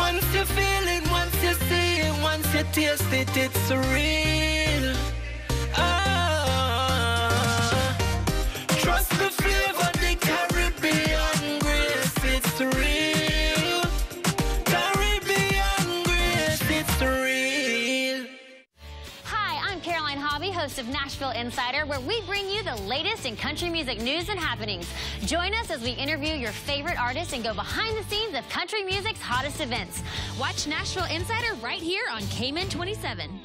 Once you feel it, once you see it, once you taste it, it's real. Trust the flavor, the Caribbean grace, it's real. Caribbean grace, it's real. Hi, I'm Caroline Hobby, host of Nashville Insider, where we bring you the latest in country music news and happenings. Join us as we interview your favorite artists and go behind the scenes of country music's hottest events. Watch Nashville Insider right here on Cayman 27.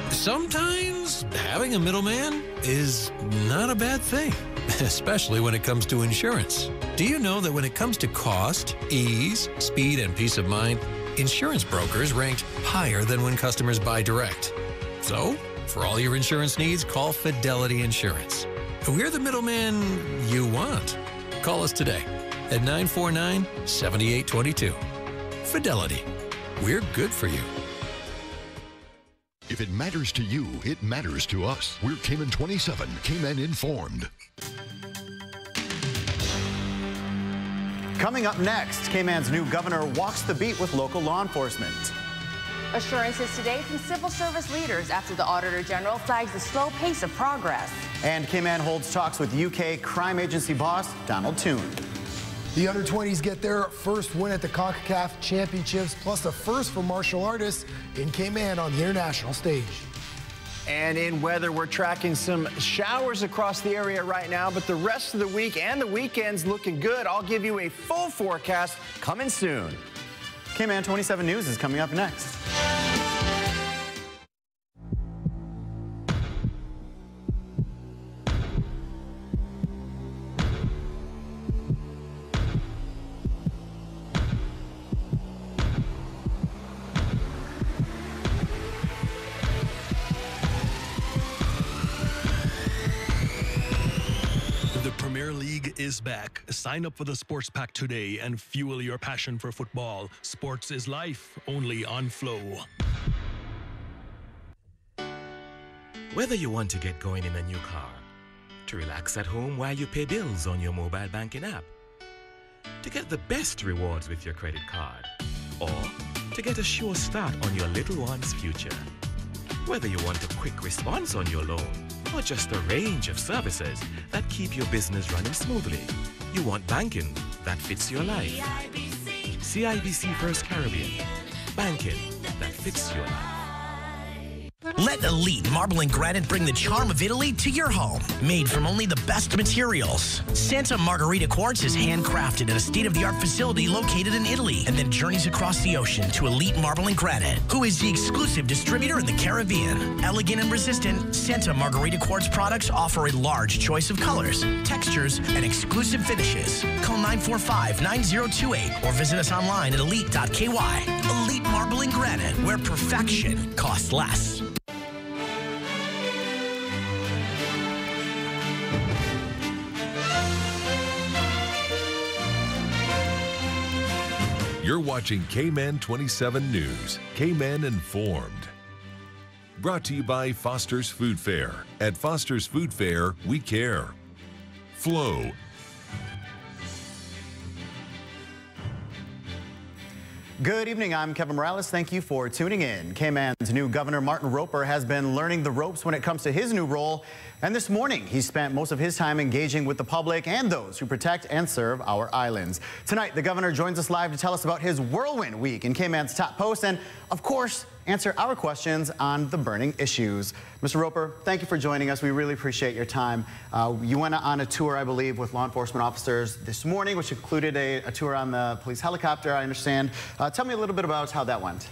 Sometimes having a middleman is not a bad thing, especially when it comes to insurance. Do you know that when it comes to cost, ease, speed, and peace of mind, insurance brokers ranked higher than when customers buy direct? So, for all your insurance needs, call Fidelity Insurance. We're the middleman you want. Call us today at 949-7822. Fidelity. We're good for you. If it matters to you, it matters to us. We're Cayman 27, Cayman Informed. Coming up next, Cayman's new governor walks the beat with local law enforcement. Assurances today from civil service leaders after the Auditor General flags the slow pace of progress. And Cayman holds talks with UK crime agency boss Donald Toon. The under-20s get their first win at the CONCACAF Championships, plus a first for martial artists in Cayman on the international stage. And in weather, we're tracking some showers across the area right now, but the rest of the week and the weekend's looking good. I'll give you a full forecast coming soon. Cayman 27 News is coming up next. Is back. Sign up for the Sports Pack today and fuel your passion for football. Sports is life, only on Flow. Whether you want to get going in a new car, to relax at home while you pay bills on your mobile banking app, to get the best rewards with your credit card, or to get a sure start on your little one's future. Whether you want a quick response on your loan, or just a range of services that keep your business running smoothly. You want banking that fits your life. CIBC First Caribbean. Banking that fits your life. Let Elite Marble and Granite bring the charm of Italy to your home. Made from only the best materials. Santa Margherita Quartz is handcrafted at a state-of-the-art facility located in Italy and then journeys across the ocean to Elite Marble and Granite, who is the exclusive distributor in the Caribbean. Elegant and resistant, Santa Margherita Quartz products offer a large choice of colors, textures, and exclusive finishes. Call 945-9028 or visit us online at elite.ky. Elite Marble and Granite, where perfection costs less. You're watching Cayman 27 News, Cayman Informed. Brought to you by Foster's Food Fair. At Foster's Food Fair, we care. Flow. Good evening, I'm Kevin Morales. Thank you for tuning in. Cayman's new governor, Martin Roper, has been learning the ropes when it comes to his new role. And this morning, he spent most of his time engaging with the public and those who protect and serve our islands. Tonight, the governor joins us live to tell us about his whirlwind week in Cayman's top post and, of course, answer our questions on the burning issues. Mr. Roper, thank you for joining us. We really appreciate your time. You went on a tour, I believe, with law enforcement officers this morning, which included a tour on the police helicopter, I understand. Tell me a little bit about how that went.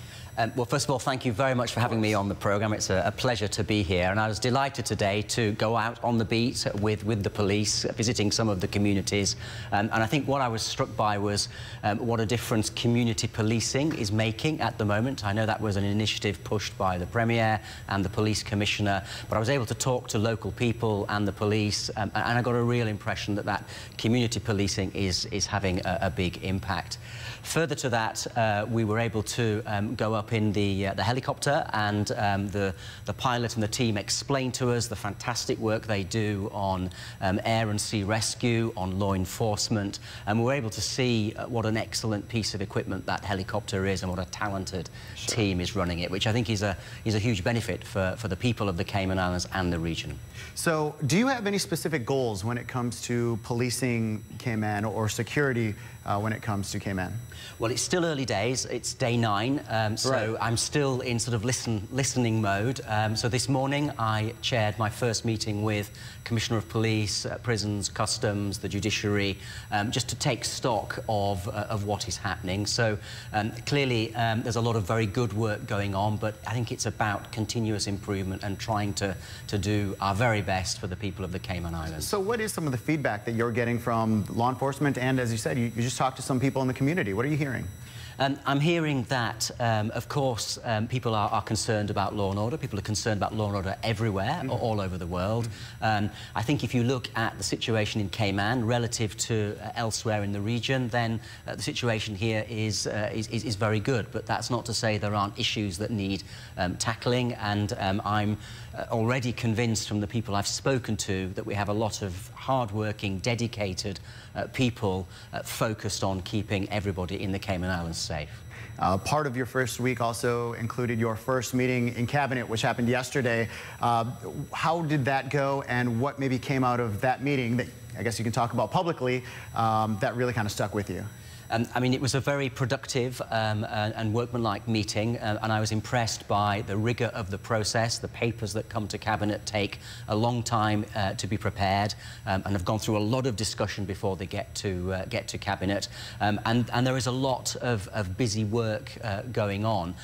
Well, first of all, thank you very much for having me on the programme. It's a pleasure to be here, and I was delighted today to go out on the beat with the police, visiting some of the communities. And I think what I was struck by was what a difference community policing is making at the moment. I know that was an initiative pushed by the Premier and the Police Commissioner, but I was able to talk to local people and the police, and I got a real impression that community policing is having a big impact. Further to that, we were able to go up up in the helicopter, and the pilot and the team explained to us the fantastic work they do on air and sea rescue, on law enforcement, and we were able to see what an excellent piece of equipment that helicopter is and what a talented team is running it, which I think is a huge benefit for the people of the Cayman Islands and the region. So, do you have any specific goals when it comes to policing Cayman or security when it comes to Cayman? Well, it's still early days. It's day 9, so right. I'm still in sort of listening mode. So this morning I chaired my first meeting with Commissioner of Police, Prisons, Customs, the Judiciary, just to take stock of what is happening. So clearly there's a lot of very good work going on, but I think it's about continuous improvement and trying to do our very best for the people of the Cayman Islands. So what is some of the feedback that you're getting from law enforcement, and as you said, you just talked to some people in the community? What are you hearing? I'm hearing that, of course, people are concerned about law and order. People are concerned about law and order everywhere, all over the world. I think if you look at the situation in Cayman relative to elsewhere in the region, then the situation here is very good. But that's not to say there aren't issues that need tackling, and I'm already convinced from the people I've spoken to that we have a lot of hard-working, dedicated people focused on keeping everybody in the Cayman Islands safe. Part of your first week also included your first meeting in Cabinet, which happened yesterday. How did that go, and what maybe came out of that meeting that I guess you can talk about publicly that really kind of stuck with you? I mean, it was a very productive and workmanlike meeting, and I was impressed by the rigour of the process. The papers that come to Cabinet take a long time to be prepared, and have gone through a lot of discussion before they get to Cabinet. And there is a lot of busy work going on.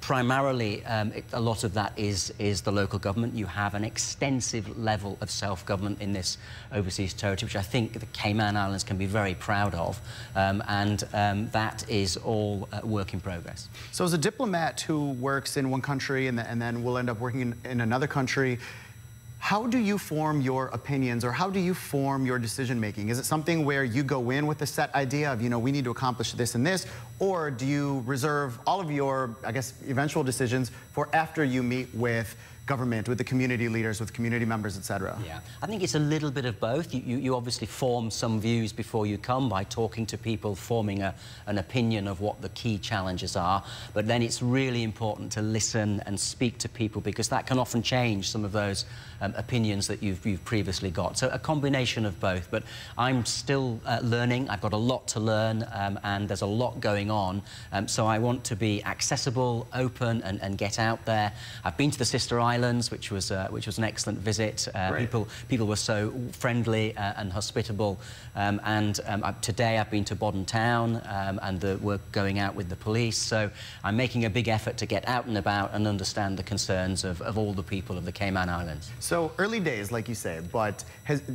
Primarily, a lot of that is the local government. You have an extensive level of self-government in this overseas territory, which I think the Cayman Islands can be very proud of. And that is all work in progress. So as a diplomat who works in one country and then will end up working in another country, how do you form your opinions, or how do you form your decision making? Is it something where you go in with a set idea of, you know, we need to accomplish this and this, or do you reserve all of your, I guess, eventual decisions for after you meet with government, with the community leaders, with community members, etc.? Yeah, I think it's a little bit of both. You obviously form some views before you come by talking to people, forming an opinion of what the key challenges are. But then it's really important to listen and speak to people, because that can often change some of those opinions that you've previously got. So a combination of both. But I'm still learning. I've got a lot to learn, and there's a lot going on. So I want to be accessible, open, and get out there. I've been to the Sister Islands, which was an excellent visit. People were so friendly and hospitable. Today I've been to Bodden Town, and we're going out with the police. So I'm making a big effort to get out and about and understand the concerns of all the people of the Cayman Islands. So early days, like you say, but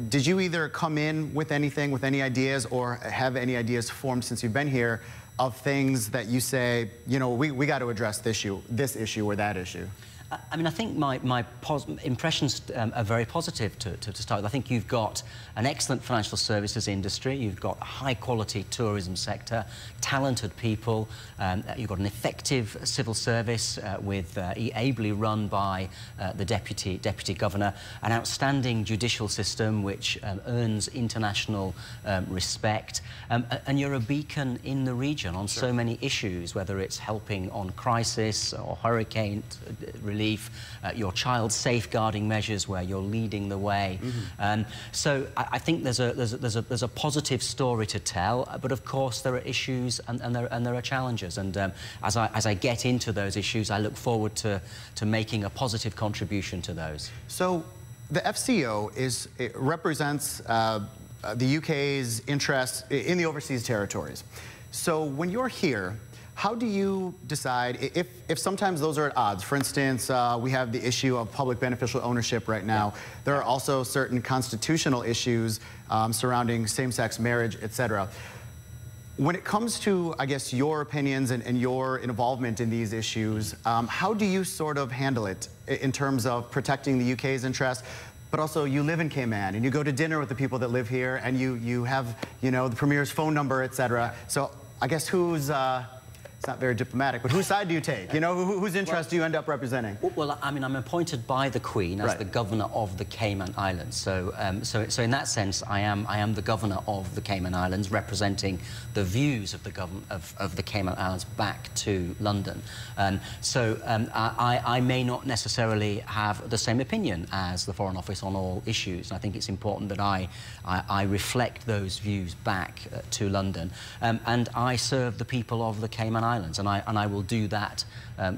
did you either come in with anything, with any ideas, or have any ideas formed since you've been here of things that you say, you know, we got to address this issue or that issue? I mean, I think my impressions are very positive to start with. I think you've got an excellent financial services industry, you've got a high-quality tourism sector, talented people, you've got an effective civil service ably run by the deputy governor, an outstanding judicial system which earns international respect, and you're a beacon in the region on so many issues, whether it's helping on crisis or hurricane relief, your child safeguarding measures where you're leading the way. So I think there's a positive story to tell, but of course there are issues and there are challenges, and as I get into those issues, I look forward to making a positive contribution to those. So the FCO represents the UK's interests in the overseas territories. So when you're here, how do you decide if sometimes those are at odds? For instance, we have the issue of public beneficial ownership right now. There are also certain constitutional issues surrounding same-sex marriage, etc. When it comes to, I guess, your opinions and your involvement in these issues, how do you sort of handle it in terms of protecting the UK's interests? But also, you live in Cayman, and you go to dinner with the people that live here, and you have, you know, the Premier's phone number, etc. So I guess who's It's not very diplomatic, but whose side do you take? You know, whose interest do you end up representing? Well, I mean, I'm appointed by the Queen as the governor of the Cayman Islands. So, so in that sense, I am the governor of the Cayman Islands, representing the views of the government of the Cayman Islands back to London. I may not necessarily have the same opinion as the Foreign Office on all issues. And I think it's important that I reflect those views back to London, and I serve the people of the Cayman Islands, and I will do that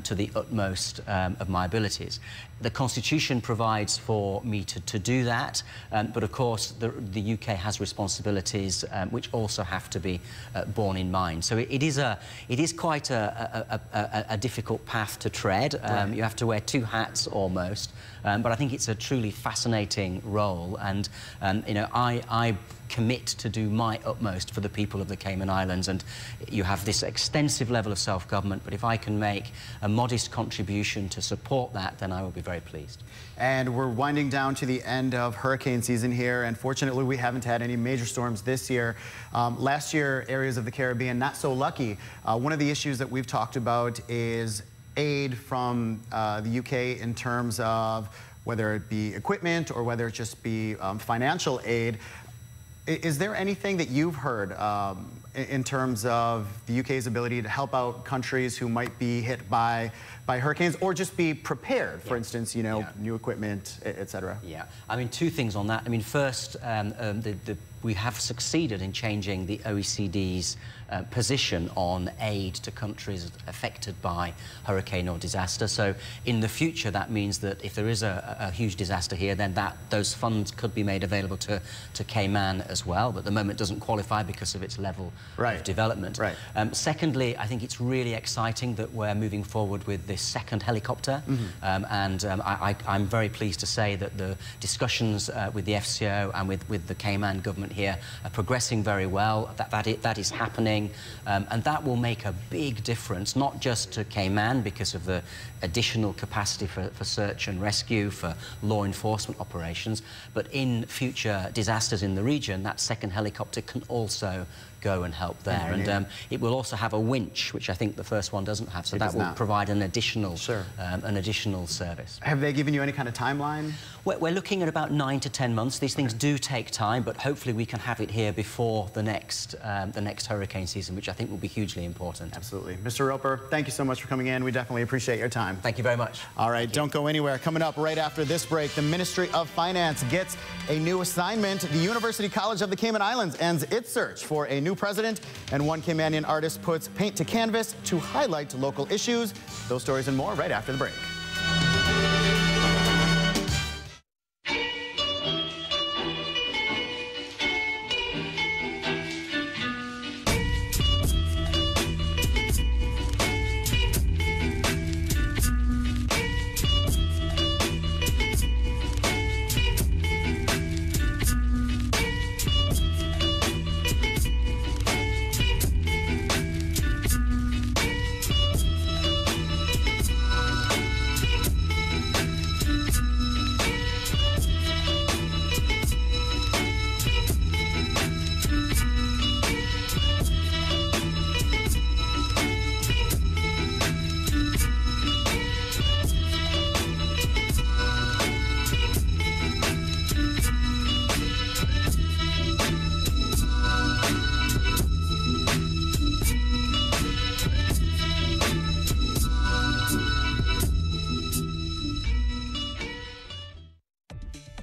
to the utmost of my abilities. The Constitution provides for me to do that, but of course the UK has responsibilities which also have to be borne in mind. So it is quite a difficult path to tread. You have to wear two hats almost, but I think it's a truly fascinating role, and you know, I commit to do my utmost for the people of the Cayman Islands, and you have this extensive level of self-government, but if I can make a modest contribution to support that, then I will be very pleased. And we're winding down to the end of hurricane season here, and fortunately we haven't had any major storms this year. Last year, areas of the Caribbean not so lucky. One of the issues that we've talked about is aid from the UK in terms of whether it be equipment or whether it just be financial aid. Is there anything that you've heard in terms of the UK's ability to help out countries who might be hit by hurricanes, or just be prepared, for instance, you know, new equipment, etc.? Yeah, I mean, two things on that. I mean, first, we have succeeded in changing the OECD's position on aid to countries affected by hurricane or disaster. So in the future, that means that if there is a huge disaster here, then those funds could be made available to Cayman as well, but at the moment doesn't qualify because of its level of development. Secondly, I think it's really exciting that we're moving forward with this second helicopter, I'm very pleased to say that the discussions with the FCO and with the Cayman government here are progressing very well. That is happening, and that will make a big difference, not just to Cayman because of the additional capacity for search and rescue, for law enforcement operations, but in future disasters in the region, that second helicopter can also go and help there. And it will also have a winch, which I think the first one doesn't have, so that will provide an additional service. Have they given you any kind of timeline? We're looking at about 9 to 10 months. These things do take time, but hopefully we can have it here before the next hurricane season, which I think will be hugely important. Absolutely. Mr. Roper, thank you so much for coming in. We definitely appreciate your time. Thank you very much. All right, don't go anywhere. Coming up right after this break, the Ministry of Finance gets a new assignment. The University College of the Cayman Islands ends its search for a new president, and one Caymanian artist puts paint to canvas to highlight local issues. Those stories and more right after the break.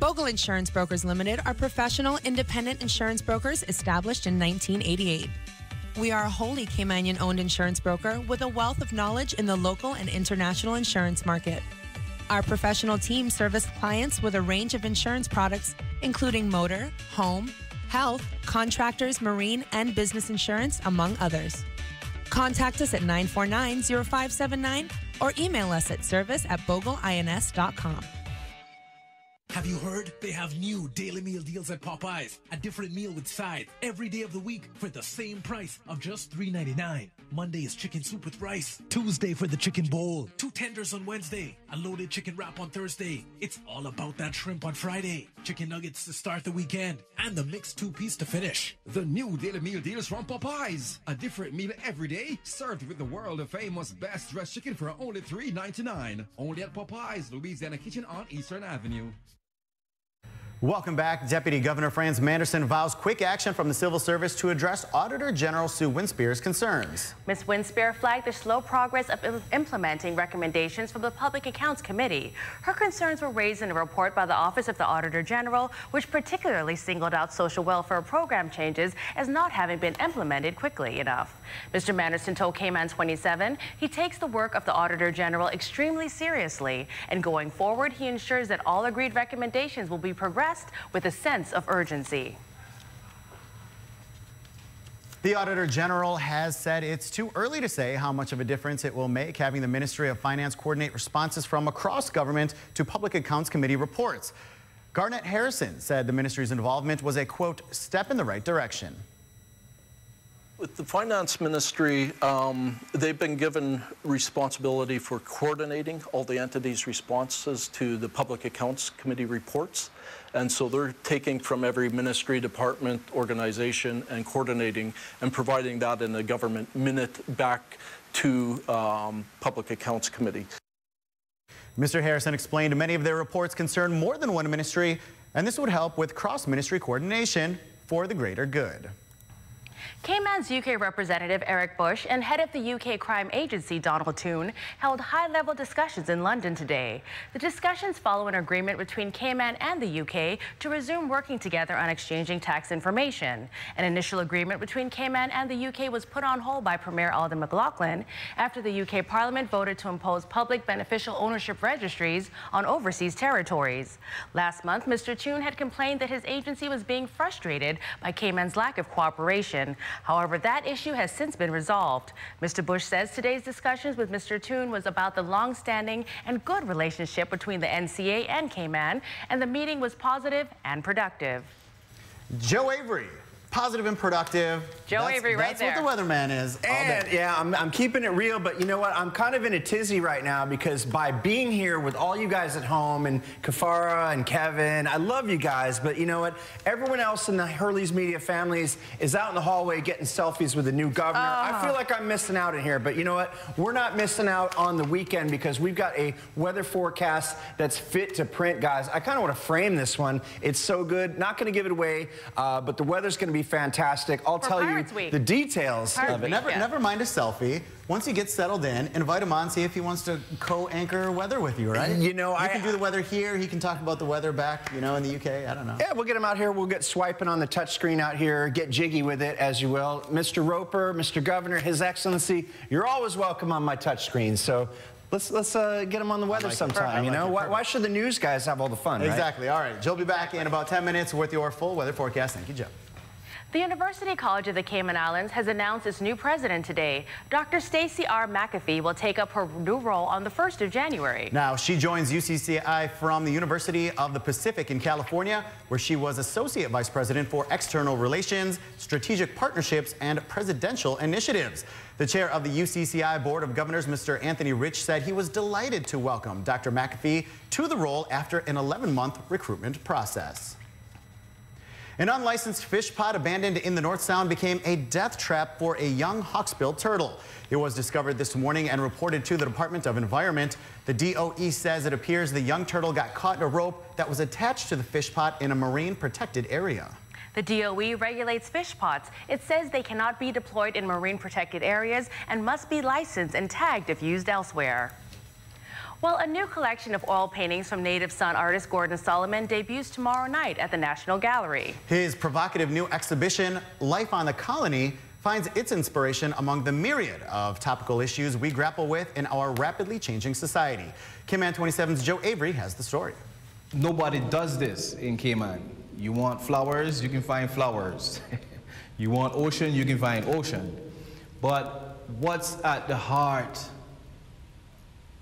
Bogle Insurance Brokers Limited are professional, independent insurance brokers established in 1988. We are a wholly Caymanian-owned insurance broker with a wealth of knowledge in the local and international insurance market. Our professional team service clients with a range of insurance products, including motor, home, health, contractors, marine, and business insurance, among others. Contact us at 949-0579 or email us at service@bogleins.com. Have you heard? They have new daily meal deals at Popeyes. A different meal with sides every day of the week for the same price of just $3.99. Monday is chicken soup with rice. Tuesday for the chicken bowl. 2 tenders on Wednesday. A loaded chicken wrap on Thursday. It's all about that shrimp on Friday. Chicken nuggets to start the weekend. And the mixed 2-piece to finish. The new daily meal deals from Popeyes. A different meal every day, served with the world-famous best dressed chicken for only $3.99. Only at Popeyes, Louisiana Kitchen on Eastern Avenue. Welcome back. Deputy Governor Franz Manderson vows quick action from the Civil Service to address Auditor General Sue Winspear's concerns. Ms. Winspear flagged the slow progress of implementing recommendations from the Public Accounts Committee. Her concerns were raised in a report by the Office of the Auditor General, which particularly singled out social welfare program changes as not having been implemented quickly enough. Mr. Manderson told Cayman 27 he takes the work of the Auditor General extremely seriously, and going forward, he ensures that all agreed recommendations will be progressed with a sense of urgency. The Auditor General has said it's too early to say how much of a difference it will make having the Ministry of Finance coordinate responses from across government to Public Accounts Committee reports. Garnett Harrison said the ministry's involvement was a, quote, step in the right direction. With the Finance Ministry, they've been given responsibility for coordinating all the entities' responses to the Public Accounts Committee reports. And so they're taking from every ministry, department, organization, and coordinating and providing that in a government minute back to Public Accounts Committee. Mr. Harrison explained many of their reports concern more than one ministry, and this would help with cross-ministry coordination for the greater good. Cayman's UK representative Eric Bush and head of the UK crime agency Donald Toone held high-level discussions in London today. The discussions follow an agreement between Cayman and the UK to resume working together on exchanging tax information. An initial agreement between Cayman and the UK was put on hold by Premier Alden McLaughlin after the UK Parliament voted to impose public beneficial ownership registries on overseas territories. Last month, Mr. Toone had complained that his agency was being frustrated by Cayman's lack of cooperation. However, that issue has since been resolved. Mr. Bush says today's discussions with Mr. Toone was about the long-standing and good relationship between the NCA and Cayman, and the meeting was positive and productive. Joe Avery. Positive and productive. Joe Avery right there. That's what the weatherman is all day. And yeah, I'm keeping it real, but you know what? I'm kind of in a tizzy right now because by being here with all you guys at home and Kafara and Kevin, I love you guys, but you know what? Everyone else in the Hurley's Media families is out in the hallway getting selfies with the new governor. I feel like I'm missing out in here, but you know what? We're not missing out on the weekend because we've got a weather forecast that's fit to print, guys. I kind of want to frame this one. It's so good. Not going to give it away, but the weather's going to be fantastic. I'll tell you the details of it. Never mind a selfie. Once he gets settled in, invite him on, see if he wants to co-anchor weather with you, right? You know, you can do the weather here. He can talk about the weather back, you know, in the UK. I don't know. Yeah, we'll get him out here. We'll get swiping on the touchscreen out here. Get jiggy with it, as you will. Mr. Roper, Mr. Governor, His Excellency, you're always welcome on my touchscreen. So let's get him on the weather sometime, you know? Why should the news guys have all the fun, Exactly. All right. Joe will be back in about 10 minutes with your full weather forecast. Thank you, Joe. The University College of the Cayman Islands has announced its new president today. Dr. Stacey R. McAfee will take up her new role on the 1st of January. Now, she joins UCCI from the University of the Pacific in California, where she was Associate Vice President for External Relations, Strategic Partnerships, and Presidential Initiatives. The chair of the UCCI Board of Governors, Mr. Anthony Rich, said he was delighted to welcome Dr. McAfee to the role after an 11-month recruitment process. An unlicensed fish pot abandoned in the North Sound became a death trap for a young hawksbill turtle. It was discovered this morning and reported to the Department of Environment. The DOE says it appears the young turtle got caught in a rope that was attached to the fish pot in a marine protected area. The DOE regulates fish pots. It says they cannot be deployed in marine protected areas and must be licensed and tagged if used elsewhere. Well, a new collection of oil paintings from native son artist Gordon Solomon debuts tomorrow night at the National Gallery. His provocative new exhibition, Life on the Colony, finds its inspiration among the myriad of topical issues we grapple with in our rapidly changing society. Cayman 27's Joe Avery has the story. Nobody does this in Cayman. You want flowers, you can find flowers. You want ocean, you can find ocean. But what's at the heart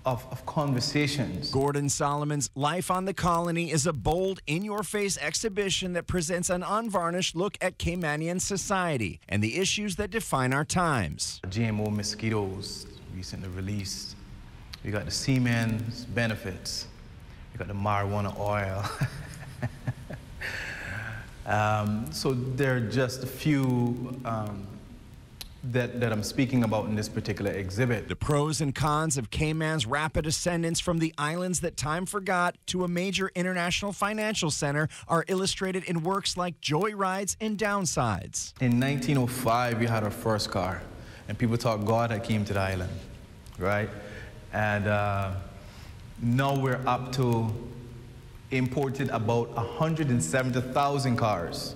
of conversations. Gordon Solomon's Life on the Colony is a bold, in-your-face exhibition that presents an unvarnished look at Caymanian society and the issues that define our times. GMO mosquitoes recently released. We got the seamen's benefits. We got the marijuana oil. So there are just a few that I'm speaking about in this particular exhibit. The pros and cons of Cayman's rapid ascendance from the islands that time forgot to a major international financial center are illustrated in works like Joyrides and Downsides. In 1905, we had our first car, and people thought God had came to the island, right? And now we're up to imported about 170,000 cars.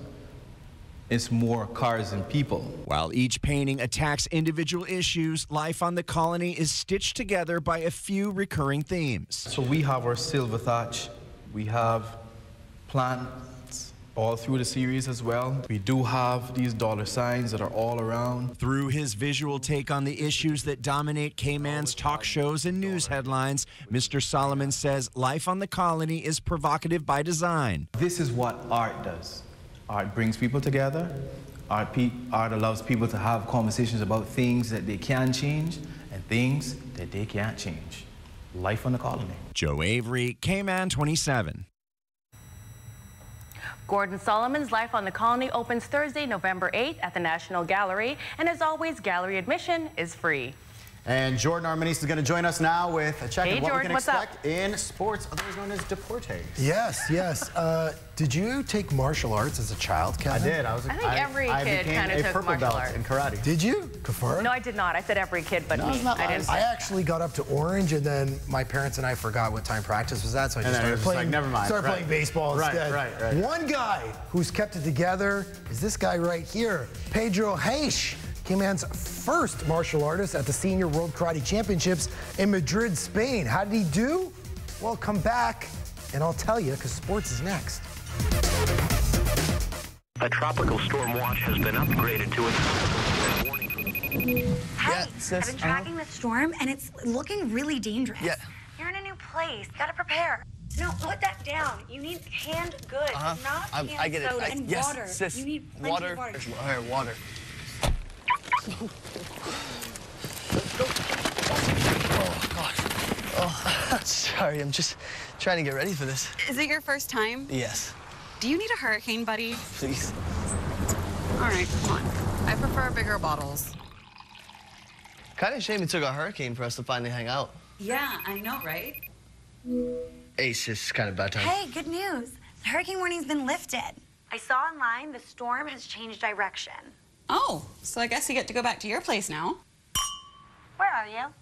It's more cars than people. While each painting attacks individual issues, Life on the Colony is stitched together by a few recurring themes. So we have our silver thatch. We have plants all through the series as well. We do have these dollar signs that are all around. Through his visual take on the issues that dominate Cayman's talk shows and news headlines, Mr. Solomon says Life on the Colony is provocative by design. This is what art does. Art brings people together. Art allows people to have conversations about things that they can change and things that they can't change. Life on the Colony. Joe Avery, Cayman 27. Gordon Solomon's Life on the Colony opens Thursday, November 8th at the National Gallery. And as always, gallery admission is free. And Jordan Armanese is going to join us now with a check Hey, of what Jordan, we can what's expect in sports, otherwise known as deportes. Yes, yes. Did you take martial arts as a child, Kevin? I did. I think every kid kind of took purple martial belt arts. in karate. Did you, Kafara? No, I did not. I said every kid but me. I didn't. I actually got up to orange, and then my parents and I forgot what time practice was at, so I just started playing. Like, never mind. Started playing baseball instead. Right. One guy who's kept it together is this guy right here, Pedro Reis. Cayman's first martial artist at the Senior World Karate Championships in Madrid, Spain. How did he do? Well, come back, and I'll tell you, because sports is next. A tropical storm watch has been upgraded to Hey, I've been tracking the storm, and it's looking really dangerous. Yeah. You're in a new place. Gotta prepare. No, put that down. You need canned goods, not canned I get soda. it. And Yes, water. sis. You need plenty Water. of water. All right, water. Oh, God. Oh, sorry. I'm just trying to get ready for this. Is it your first time? Yes. Do you need a hurricane buddy? Please. All right, come on. I prefer bigger bottles. Kind of shame it took a hurricane for us to finally hang out. Yeah, I know, right? Hey, sis, kind of bad time. Hey, good news. The hurricane warning's been lifted. I saw online the storm has changed direction. Oh, so I guess you get to go back to your place now. Where are you?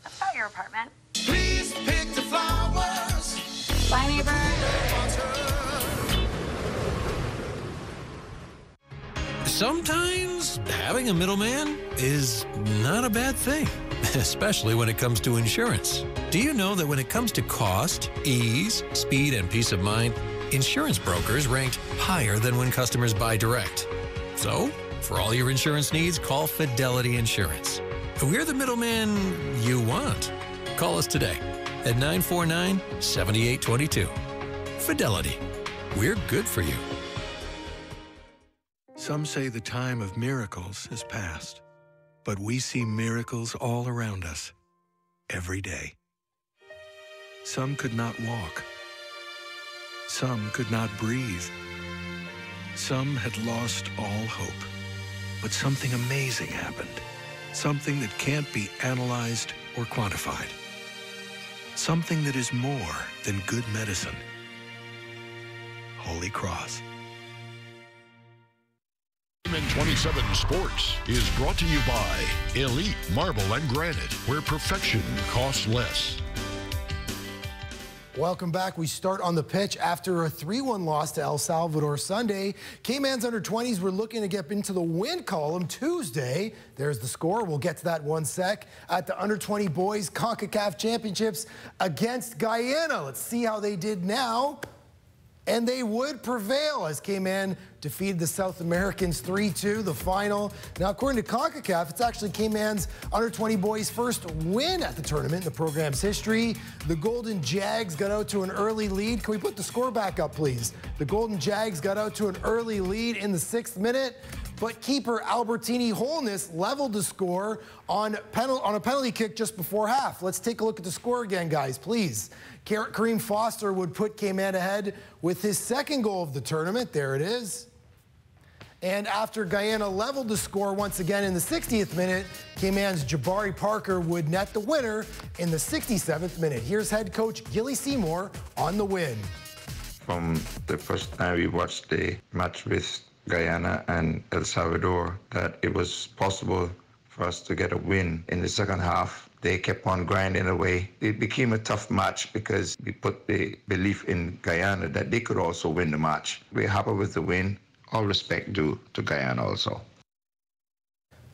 That's not your apartment. Please pick the flowers. Bye, neighbor. Sometimes having a middleman is not a bad thing, especially when it comes to insurance. Do you know that when it comes to cost, ease, speed, and peace of mind, insurance brokers ranked higher than when customers buy direct? So, for all your insurance needs, call Fidelity Insurance. We're the middleman you want. Call us today at 949-7822. Fidelity. We're good for you. Some say the time of miracles is past, but we see miracles all around us, every day. Some could not walk. Some could not breathe. Some had lost all hope. But something amazing happened. Something that can't be analyzed or quantified. Something that is more than good medicine. Holy Cross. Cayman 27 Sports is brought to you by Elite Marble and Granite, where perfection costs less. Welcome back. We start on the pitch after a 3-1 loss to El Salvador Sunday. Cayman's under-20s were looking to get into the win column Tuesday. There's the score. We'll get to that one sec. At the under-20 boys CONCACAF Championships against Guyana. Let's see how they did now. And they would prevail as Cayman defeated the South Americans 3-2, the final. Now, according to CONCACAF, it's actually Cayman's under-20 boys' first win at the tournament in the program's history. The Golden Jags got out to an early lead. Can we put the score back up, please? The Golden Jags got out to an early lead in the 6th minute, but keeper Albertini Holness leveled the score on a penalty kick just before half. Let's take a look at the score again, guys, please. Kareem Foster would put Cayman ahead with his second goal of the tournament. There it is. And after Guyana leveled the score once again in the 60th minute, Cayman's Jabari Parker would net the winner in the 67th minute. Here's head coach Gilly Seymour on the win. From the first time we watched the match with Guyana and El Salvador, that it was possible for us to get a win in the second half. They kept on grinding away. It became a tough match because we put the belief in Guyana that they could also win the match. We're happy with the win. All respect due to Guyana also.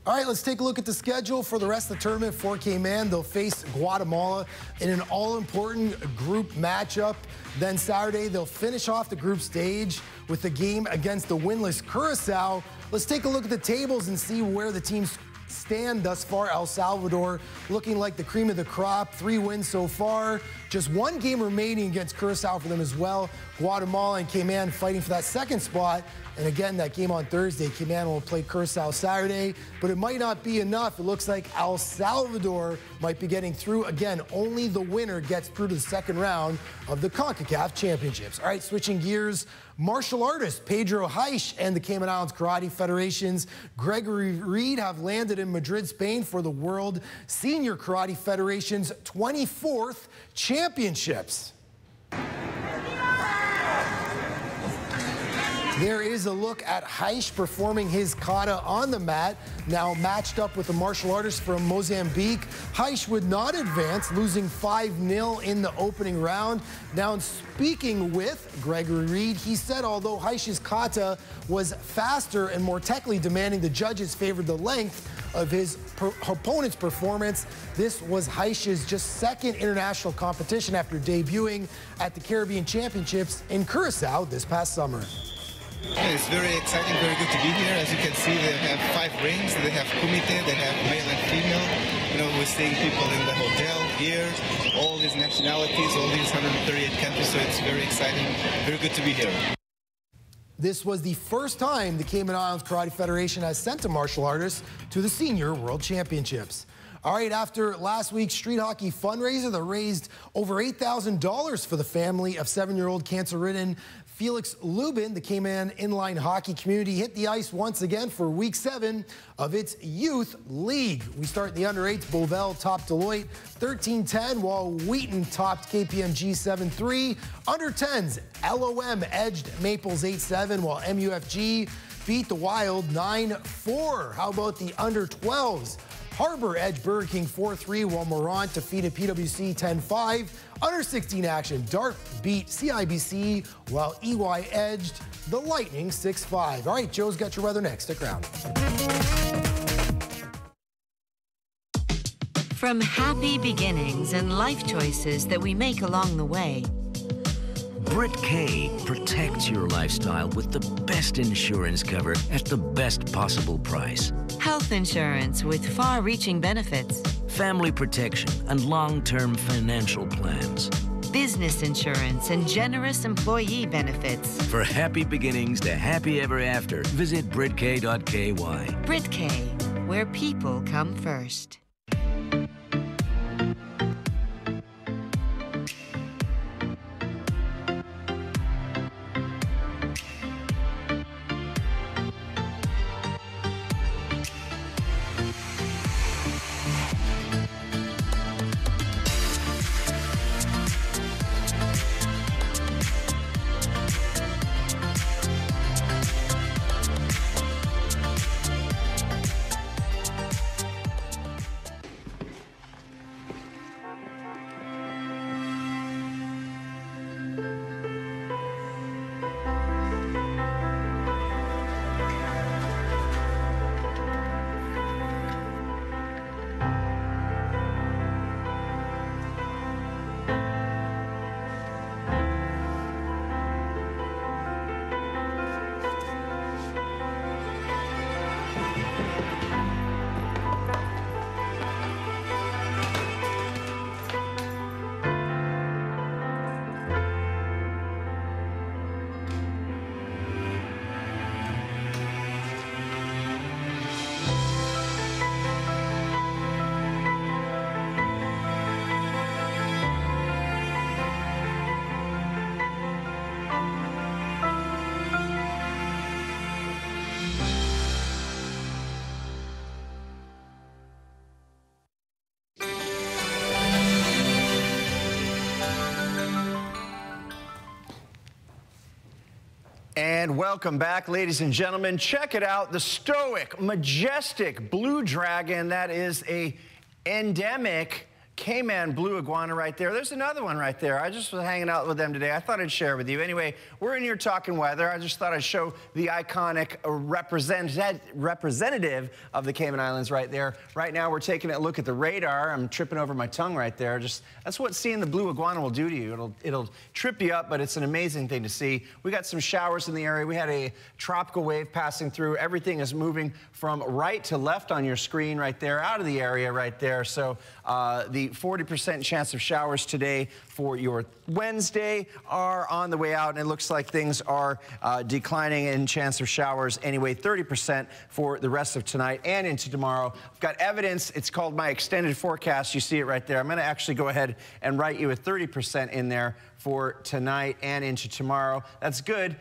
All right, let's take a look at the schedule for the rest of the tournament for Cayman. They'll face Guatemala in an all-important group matchup. Then Saturday, they'll finish off the group stage with a game against the winless Curaçao. Let's take a look at the tables and see where the teams stand thus far. El Salvador looking like the cream of the crop. 3 wins so far. Just 1 game remaining against Curaçao for them as well. Guatemala and Cayman fighting for that second spot. And again, that game on Thursday, Cayman will play Curaçao Saturday, but it might not be enough. It looks like El Salvador might be getting through. Again, only the winner gets through to the second round of the CONCACAF Championships. All right, switching gears, martial artist Pedro Heisch and the Cayman Islands Karate Federation's Gregory Reed have landed in Madrid, Spain for the World Senior Karate Federation's 24th Championships. There is a look at Heisch performing his kata on the mat, now matched up with a martial artist from Mozambique. Heisch would not advance, losing 5-0 in the opening round. Now, speaking with Gregory Reed, he said although Heisch's kata was faster and more technically demanding, the judges favored the length of his opponent's performance. This was Heisch's just second international competition after debuting at the Caribbean Championships in Curaçao this past summer. Yeah, it's very exciting, very good to be here. As you can see, they have 5 rings. They have kumite, they have male and female. You know, we're seeing people in the hotel here, all these nationalities, all these 138 countries, so it's very exciting, very good to be here. This was the first time the Cayman Islands Karate Federation has sent a martial artist to the Senior World Championships. All right, after last week's street hockey fundraiser that raised over $8,000 for the family of 7-year-old cancer-ridden Felix Lubin, the Cayman inline hockey community hit the ice once again for Week 7 of its Youth League. We start the under-8s. Beauvel topped Deloitte 13-10, while Wheaton topped KPMG 7-3. Under-10s, LOM edged Maples 8-7, while MUFG beat the Wild 9-4. How about the under-12s? Harbor edged Burger King 4-3, while Morant defeated PWC 10-5. Under 16 action, Dart beat CIBC, while EY edged the Lightning 6-5. All right, Joe's got your weather next. Stick around. From happy beginnings and life choices that we make along the way, Brit K protects your lifestyle with the best insurance cover at the best possible price. Health insurance with far-reaching benefits. Family protection and long-term financial plans. Business insurance and generous employee benefits. For happy beginnings to happy ever after, visit BritK.ky. Brit K, where people come first. And welcome back, ladies and gentlemen. Check it out, the stoic, majestic blue dragon. That is a endemic Cayman blue iguana right there. There's another one right there. I just was hanging out with them today. I thought I'd share with you. Anyway, we're in here talking weather. I just thought I'd show the iconic representative of the Cayman Islands right there. Right now, we're taking a look at the radar. I'm tripping over my tongue right there. That's what seeing the blue iguana will do to you. It'll trip you up, but it's an amazing thing to see. We got some showers in the area. We had a tropical wave passing through. Everything is moving from right to left on your screen right there, out of the area right there. So the 40% chance of showers today for your Wednesday are on the way out, and it looks like things are declining in chance of showers anyway. 30% for the rest of tonight and into tomorrow. I've got evidence. It's called my extended forecast. You see it right there. I'm going to actually go ahead and write you a 30% in there for tonight and into tomorrow. That's good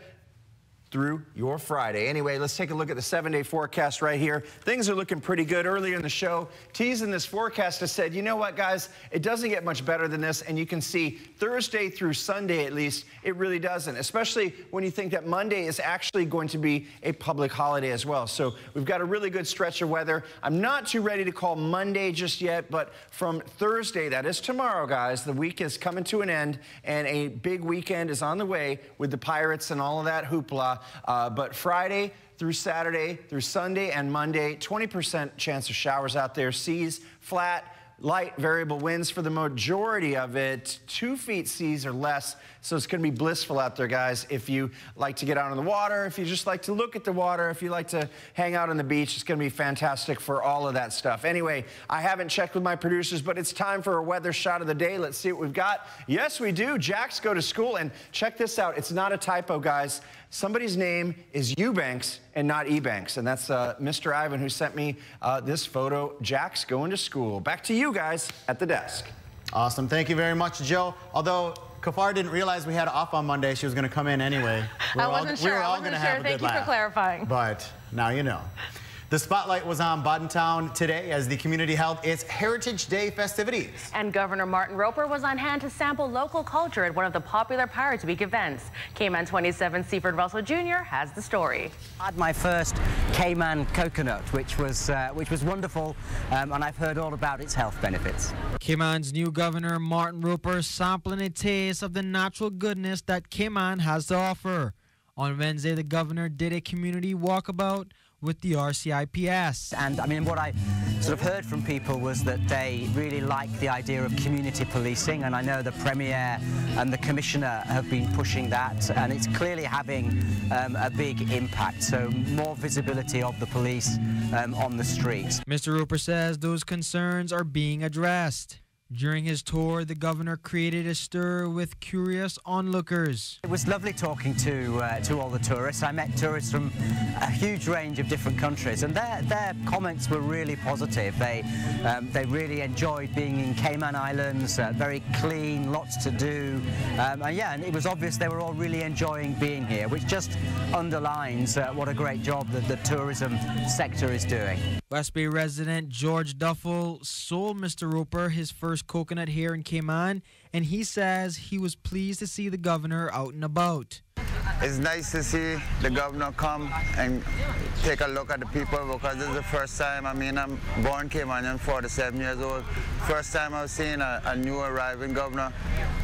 through your Friday. Anyway, let's take a look at the 7-day forecast right here. Things are looking pretty good. Earlier in the show, teasing this forecast, I said, you know what, guys, it doesn't get much better than this, and you can see Thursday through Sunday, at least, it really doesn't, especially when you think that Monday is actually going to be a public holiday as well. So we've got a really good stretch of weather. I'm not too ready to call Monday just yet, but from Thursday, that is tomorrow, guys, the week is coming to an end, and a big weekend is on the way with the Pirates and all of that hoopla. But Friday through Saturday, through Sunday and Monday, 20% chance of showers out there. Seas flat, light variable winds for the majority of it. 2 feet seas or less. So it's going to be blissful out there, guys. If you like to get out on the water, if you just like to look at the water, if you like to hang out on the beach, it's going to be fantastic for all of that stuff. Anyway, I haven't checked with my producers, but it's time for a weather shot of the day. Let's see what we've got. Yes, we do. Jacks go to school. And check this out. It's not a typo, guys. Somebody's name is Eubanks and not Ebanks. And that's Mr. Ivan who sent me this photo. Jack's going to school. Back to you guys at the desk. Awesome. Thank you very much, Joe. Although Kafar didn't realize we had off on Monday, she was going to come in anyway. I wasn't sure. Thank you for clarifying. But now you know. The spotlight was on Boddentown today as the community held its Heritage Day festivities. And Governor Martin Roper was on hand to sample local culture at one of the popular Pirates Week events. Cayman 27 Seaford Russell Jr. has the story. I had my first Cayman coconut, which was wonderful, and I've heard all about its health benefits. Cayman's new Governor Martin Roper sampling a taste of the natural goodness that Cayman has to offer. On Wednesday, the governor did a community walkabout with the RCIPS. And I mean, what I sort of heard from people was that they really like the idea of community policing, and I know the Premier and the Commissioner have been pushing that, and it's clearly having a big impact, so more visibility of the police on the streets. Mr. Roper says those concerns are being addressed. During his tour, the governor created a stir with curious onlookers. It was lovely talking to all the tourists. I met tourists from a huge range of different countries, and their comments were really positive. They really enjoyed being in Cayman Islands, very clean, lots to do. And yeah, and it was obvious they were all really enjoying being here, which just underlines what a great job that the tourism sector is doing. West Bay resident George Duffel sold Mr. Roper his first coconut here in Cayman, and he says he was pleased to see the governor out and about. It's nice to see the governor come and take a look at the people, because this is the first time, I mean, I'm born Caymanian, 47 years old. First time I've seen a new arriving governor come